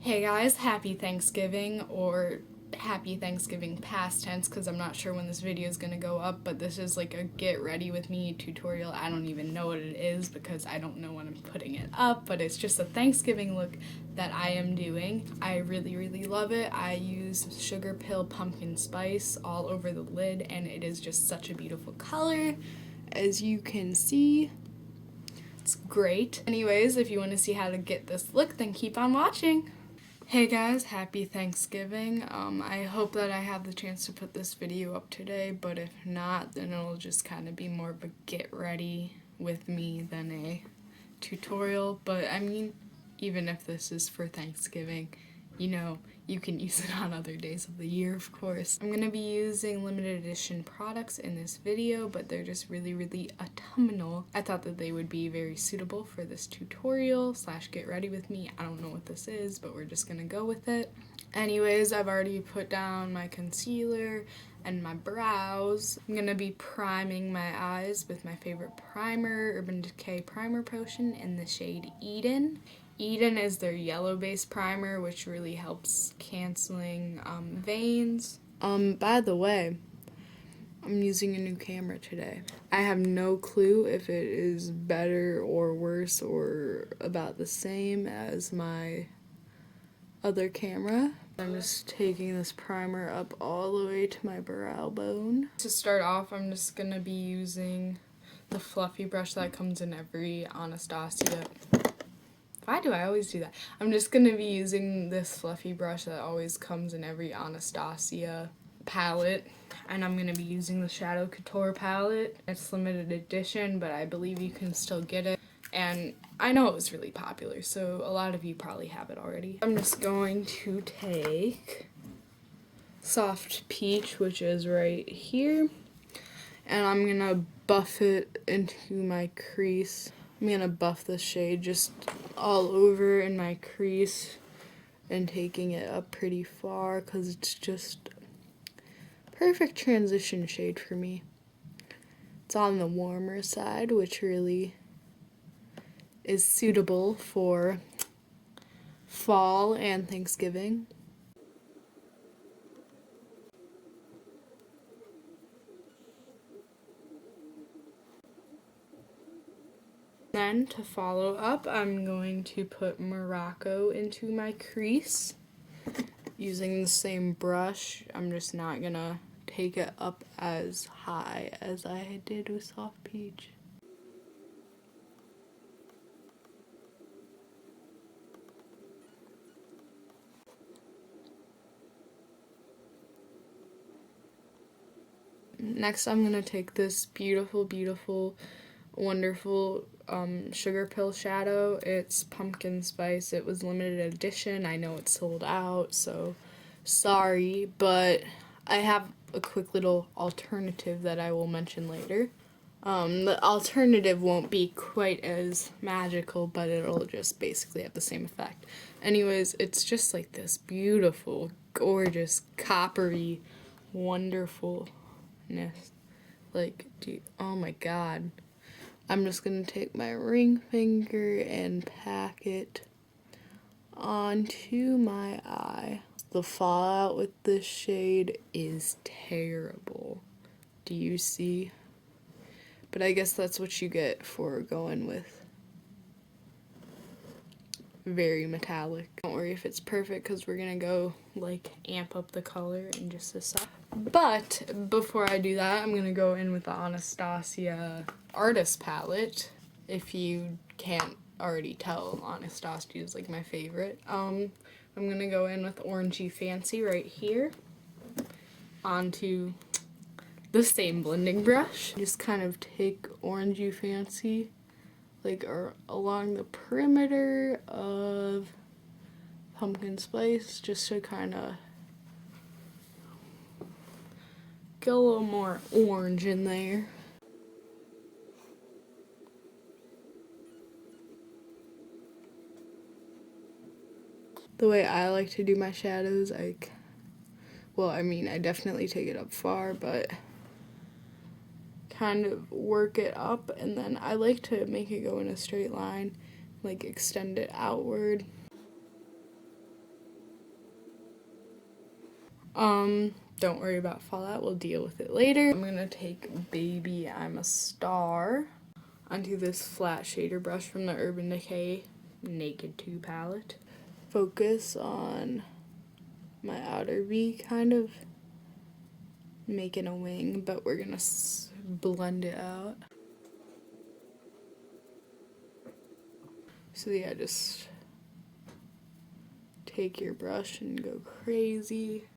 Hey guys, happy Thanksgiving, or happy Thanksgiving past tense because I'm not sure when this video is going to go up, but this is like a get ready with me tutorial. I don't even know what it is because I don't know when I'm putting it up, but it's just a Thanksgiving look that I am doing. I really love it. I use Sugarpill pumpkin spice all over the lid and it is just such a beautiful color, as you can see. It's great. Anyways, if you want to see how to get this look, then keep on watching. Hey guys, happy Thanksgiving. I hope that I have the chance to put this video up today, but if not, then it'll just kind of be more of a get ready with me than a tutorial. But I mean, even if this is for Thanksgiving, you know, you can use it on other days of the year, of course. I'm gonna be using limited edition products in this video, but they're just really autumnal. I thought that they would be very suitable for this tutorial slash get ready with me. I don't know what this is, but we're just gonna go with it. Anyways, I've already put down my concealer and my brows. I'm gonna be priming my eyes with my favorite primer, Urban Decay Primer Potion in the shade Eden. Eden is their yellow base primer, which really helps canceling veins. By the way, I'm using a new camera today. I have no clue if it is better or worse or about the same as my other camera. I'm just taking this primer up all the way to my brow bone. To start off, I'm just gonna be using the fluffy brush that comes in every Anastasia. Why do I always do that? I'm just going to be using this fluffy brush that always comes in every Anastasia palette. And I'm going to be using the Shadow Couture palette. It's limited edition, but I believe you can still get it. And I know it was really popular, so a lot of you probably have it already. I'm just going to take Soft Peach, which is right here. And I'm going to buff it into my crease. I'm gonna buff the shade just all over in my crease and taking it up pretty far because it's just perfect transition shade for me. It's on the warmer side, which really is suitable for fall and Thanksgiving. Then, to follow up, I'm going to put Morocco into my crease using the same brush. I'm just not gonna take it up as high as I did with Soft Peach. Next, I'm gonna take this beautiful, wonderful Sugarpill shadow. It's pumpkin spice. It was limited edition. I know it's sold out, so sorry, but I have a quick little alternative that I will mention later. The alternative won't be quite as magical, but it'll just basically have the same effect. Anyways, it's just like this beautiful, gorgeous, coppery wonderfulness. Like, oh my god. I'm just going to take my ring finger and pack it onto my eye. The fallout with this shade is terrible. Do you see? But I guess that's what you get for going with very metallic. Don't worry if it's perfect because we're going to go like amp up the color in just a sec. But before I do that, I'm going to go in with the Anastasia Artist Palette. If you can't already tell, Anastasia is like my favorite. I'm going to go in with Orangey Fancy right here onto the same blending brush. Just kind of take Orangey Fancy like along the perimeter of pumpkin spice just to kind of get a little more orange in there. The way I like to do my shadows, I definitely take it up far, but kind of work it up, and then I like to make it go in a straight line, like extend it outward. Don't worry about fallout, we'll deal with it later. I'm gonna take Baby I'm a Star onto this flat shader brush from the Urban Decay Naked 2 palette. Focus on my outer V, kind of making a wing, but we're gonna blend it out. So yeah, just take your brush and go crazy.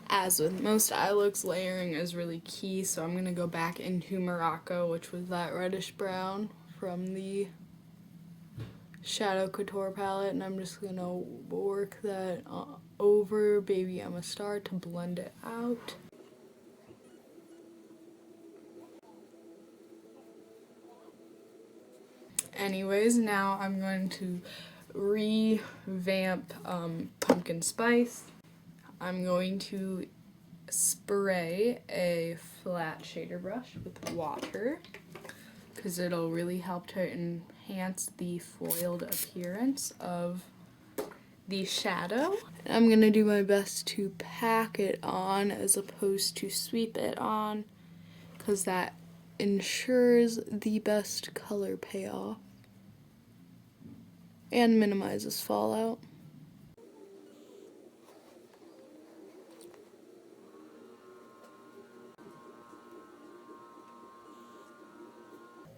As with most eye looks, layering is really key, so I'm gonna go back into Morocco, which was that reddish brown from the Shadow Couture palette, and I'm just gonna work that over Baby I'm a Star to blend it out. Anyways, now I'm going to revamp Pumpkin Spice. I'm going to spray a flat shader brush with water because it'll really help to enhance the foiled appearance of the shadow. I'm going to do my best to pack it on as opposed to sweep it on because that ensures the best color payoff and minimizes fallout.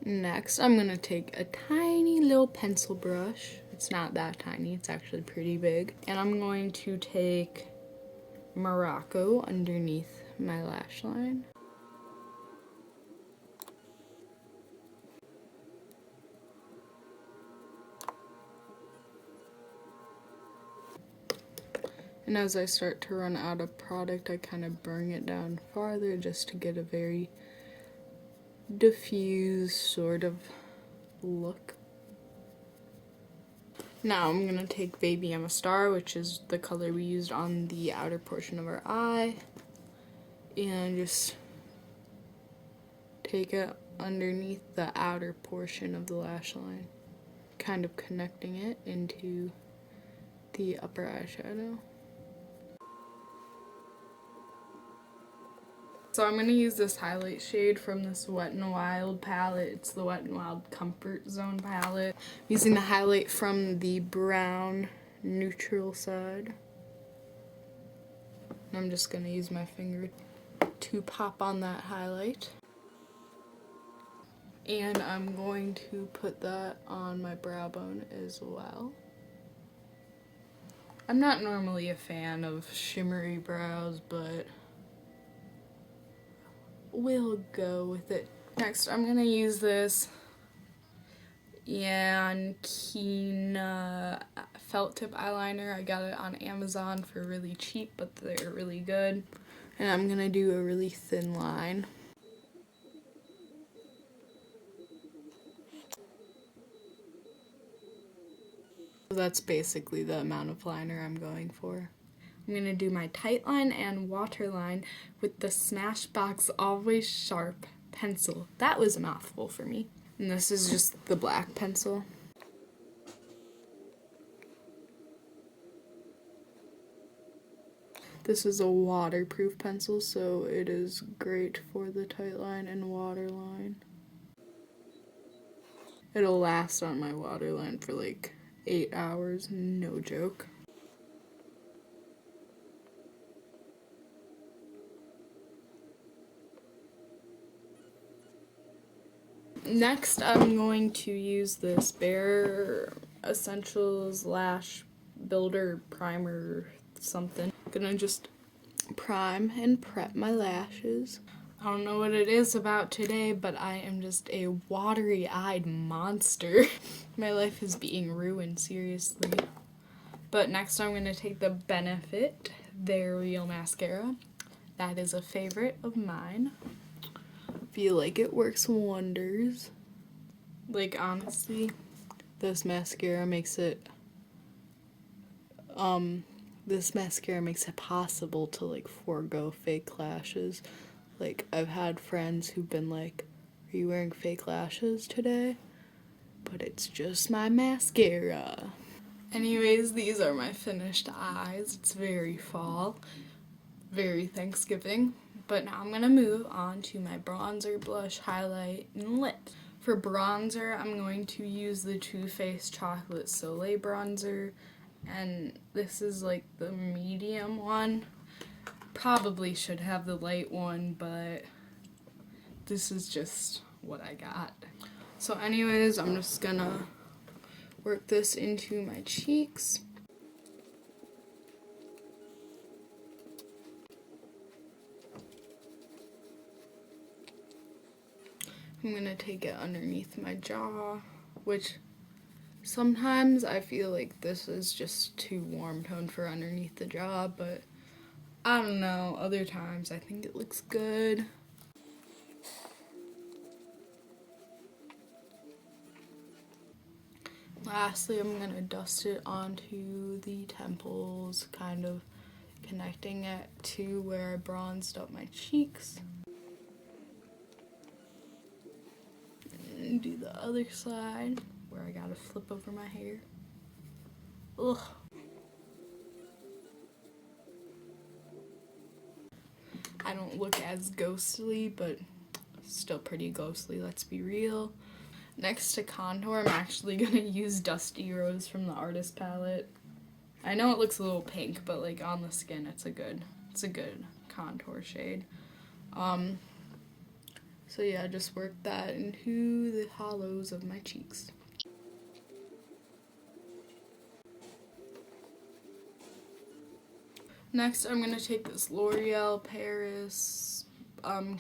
Next, I'm going to take a tiny little pencil brush. It's not that tiny, it's actually pretty big. And I'm going to take Morocco underneath my lash line. And as I start to run out of product, I kind of bring it down farther just to get a very diffuse sort of look. Now I'm gonna take Baby I'm a Star, which is the color we used on the outer portion of our eye, and just take it underneath the outer portion of the lash line, kind of connecting it into the upper eyeshadow. So I'm going to use this highlight shade from this Wet n Wild palette. It's the Wet n Wild Comfort Zone palette. I'm using the highlight from the brown neutral side. And I'm just going to use my finger to pop on that highlight. And I'm going to put that on my brow bone as well. I'm not normally a fan of shimmery brows, but we'll go with it. Next, I'm gonna use this Yankina felt tip eyeliner. I got it on Amazon for really cheap, but they're really good. And I'm gonna do a really thin line. So that's basically the amount of liner I'm going for. I'm going to do my tight line and waterline with the Smashbox Always Sharp pencil. That was a mouthful for me. And this is just the black pencil. This is a waterproof pencil, so it is great for the tight line and waterline. It'll last on my waterline for like 8 hours, no joke. Next, I'm going to use this Bare Essentials Lash Builder Primer something. I'm gonna just prime and prep my lashes. I don't know what it is about today, but I am just a watery-eyed monster. My life is being ruined, seriously. But next I'm gonna take the Benefit Their Real Mascara. That is a favorite of mine. Feel like it works wonders. Like, honestly, this mascara makes it possible to like forego fake lashes. Like, I've had friends who've been like, "Are you wearing fake lashes today?" But it's just my mascara. Anyways, these are my finished eyes. It's very fall, very Thanksgiving. But now I'm gonna move on to my bronzer, blush, highlight, and lip. For bronzer, I'm going to use the Too Faced Chocolate Soleil bronzer, and this is like the medium one. Probably should have the light one, but this is just what I got. So anyways, I'm just gonna work this into my cheeks. I'm gonna take it underneath my jaw, which sometimes I feel like this is just too warm tone for underneath the jaw, but I don't know, other times I think it looks good. Lastly, I'm gonna dust it onto the temples, kind of connecting it to where I bronzed up my cheeks. And do the other side where I gotta flip over my hair. Ugh. I don't look as ghostly, but still pretty ghostly, let's be real. Next to contour, I'm actually gonna use Dusty Rose from the Artist Palette. I know it looks a little pink, but like on the skin, it's a good contour shade. So yeah, just work that into the hollows of my cheeks. Next, I'm gonna take this L'Oreal Paris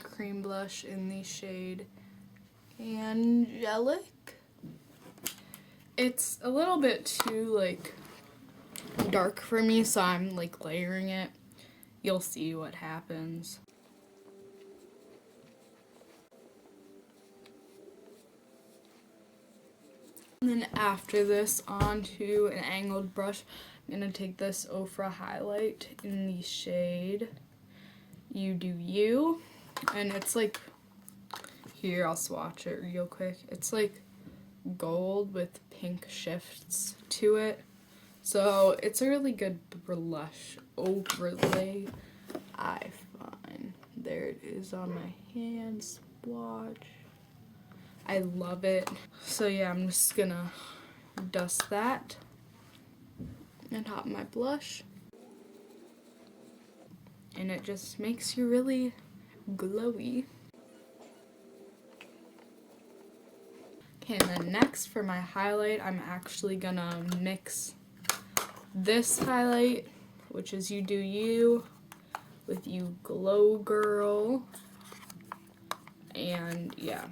cream blush in the shade Angelic. It's a little bit too like dark for me, so I'm like layering it. You'll see what happens. And then after this, onto an angled brush, I'm gonna take this Ofra highlight in the shade You Do You, and it's like, here, I'll swatch it real quick. It's like gold with pink shifts to it, so it's a really good blush overlay, I find. There it is on my hand swatch. I love it. So yeah, I'm just gonna dust that on top of my blush, and it just makes you really glowy. Okay, and then next for my highlight, I'm actually gonna mix this highlight, which is You Do You, with You Glow Girl, and yeah.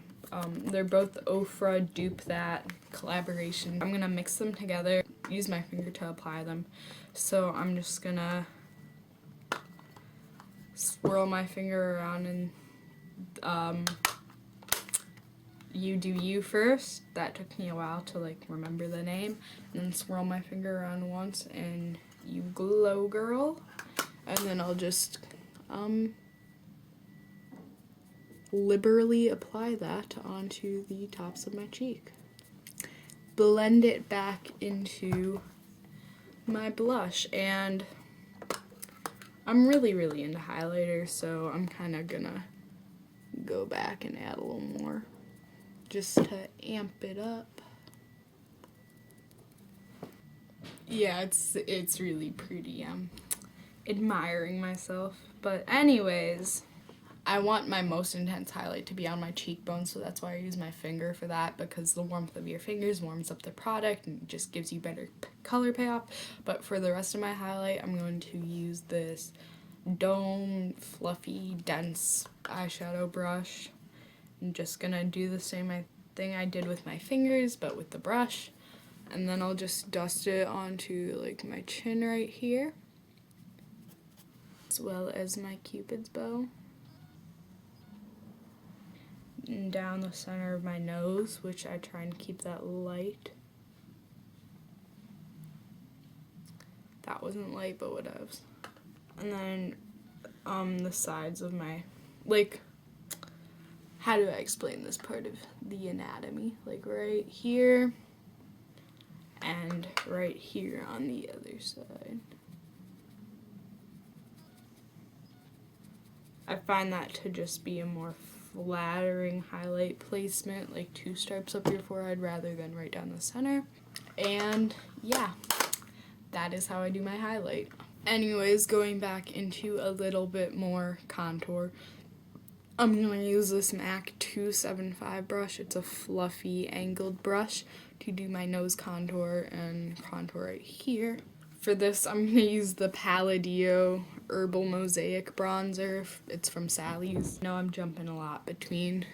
They're both Ofra Dupe That collaboration. I'm gonna mix them together, use my finger to apply them. So I'm just gonna swirl my finger around and You Do You first. That took me a while to like remember the name. And then swirl my finger around once and You Glow Girl. And then I'll just liberally apply that onto the tops of my cheek. Blend it back into my blush, and I'm really into highlighter, so I'm kind of gonna go back and add a little more just to amp it up. Yeah, it's really pretty. I'm admiring myself. But anyways, I want my most intense highlight to be on my cheekbone, so that's why I use my finger for that, because the warmth of your fingers warms up the product and just gives you better color payoff. But for the rest of my highlight, I'm going to use this Dome Fluffy Dense eyeshadow brush. I'm just gonna do the same thing I did with my fingers, but with the brush. And then I'll just dust it onto like my chin right here, as well as my Cupid's bow. And down the center of my nose, which I try and keep that light. That wasn't light, but whatevs. And then the sides of my, like, how do I explain this part of the anatomy? Like right here and right here on the other side. I find that to just be a more flattering highlight placement, like 2 stripes up your forehead rather than right down the center. And yeah, that is how I do my highlight. Anyways, going back into a little bit more contour, I'm going to use this MAC 275 brush. It's a fluffy angled brush to do my nose contour and contour right here. For this, I'm going to use the Palladio Herbal Mosaic Bronzer. It's from Sally's. I know I'm jumping a lot between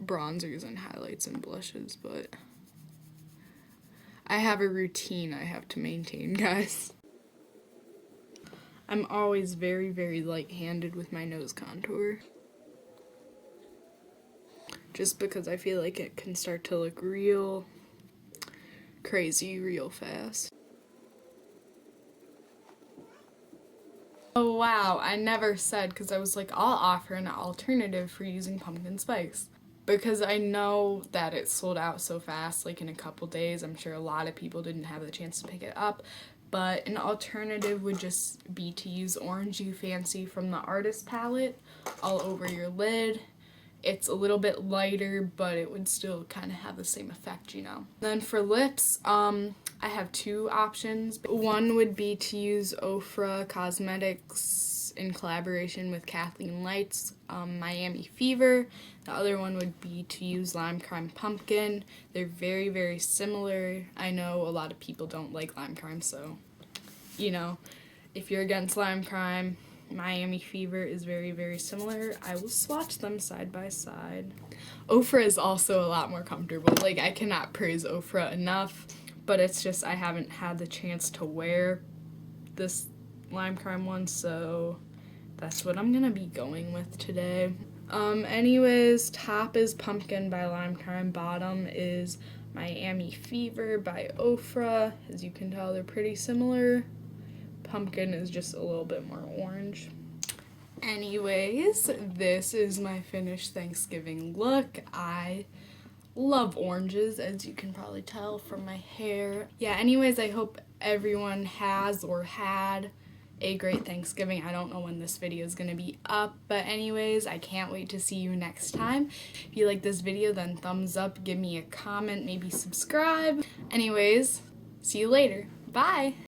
bronzers and highlights and blushes, but I have a routine I have to maintain, guys. I'm always very, very light-handed with my nose contour, just because I feel like it can start to look real crazy real fast. Oh wow, I never said, because I was like, I'll offer an alternative for using pumpkin spice. Because I know that it sold out so fast, like in a couple days. I'm sure a lot of people didn't have the chance to pick it up. But an alternative would just be to use Orange You Fancy from the Artist palette all over your lid. It's a little bit lighter, but it would still kind of have the same effect, you know. Then for lips, I have 2 options. One would be to use Ofra Cosmetics in collaboration with Kathleen Light's Miami Fever. The other one would be to use Lime Crime Pumpkin. They're very, very similar. I know a lot of people don't like Lime Crime, so, you know, if you're against Lime Crime, Miami Fever is very, very similar. I will swatch them side by side. Ofra is also a lot more comfortable. Like, I cannot praise Ofra enough, but it's just I haven't had the chance to wear this Lime Crime one, so that's what I'm gonna be going with today. Anyways, top is Pumpkin by Lime Crime, bottom is Miami Fever by Ofra. As you can tell, they're pretty similar. Pumpkin is just a little bit more orange. Anyways, this is my finished Thanksgiving look. I love oranges, as you can probably tell from my hair. Yeah, anyways, I hope everyone has or had a great Thanksgiving. I don't know when this video is going to be up, but anyways, I can't wait to see you next time. If you like this video, then thumbs up, give me a comment, maybe subscribe. Anyways, see you later. Bye!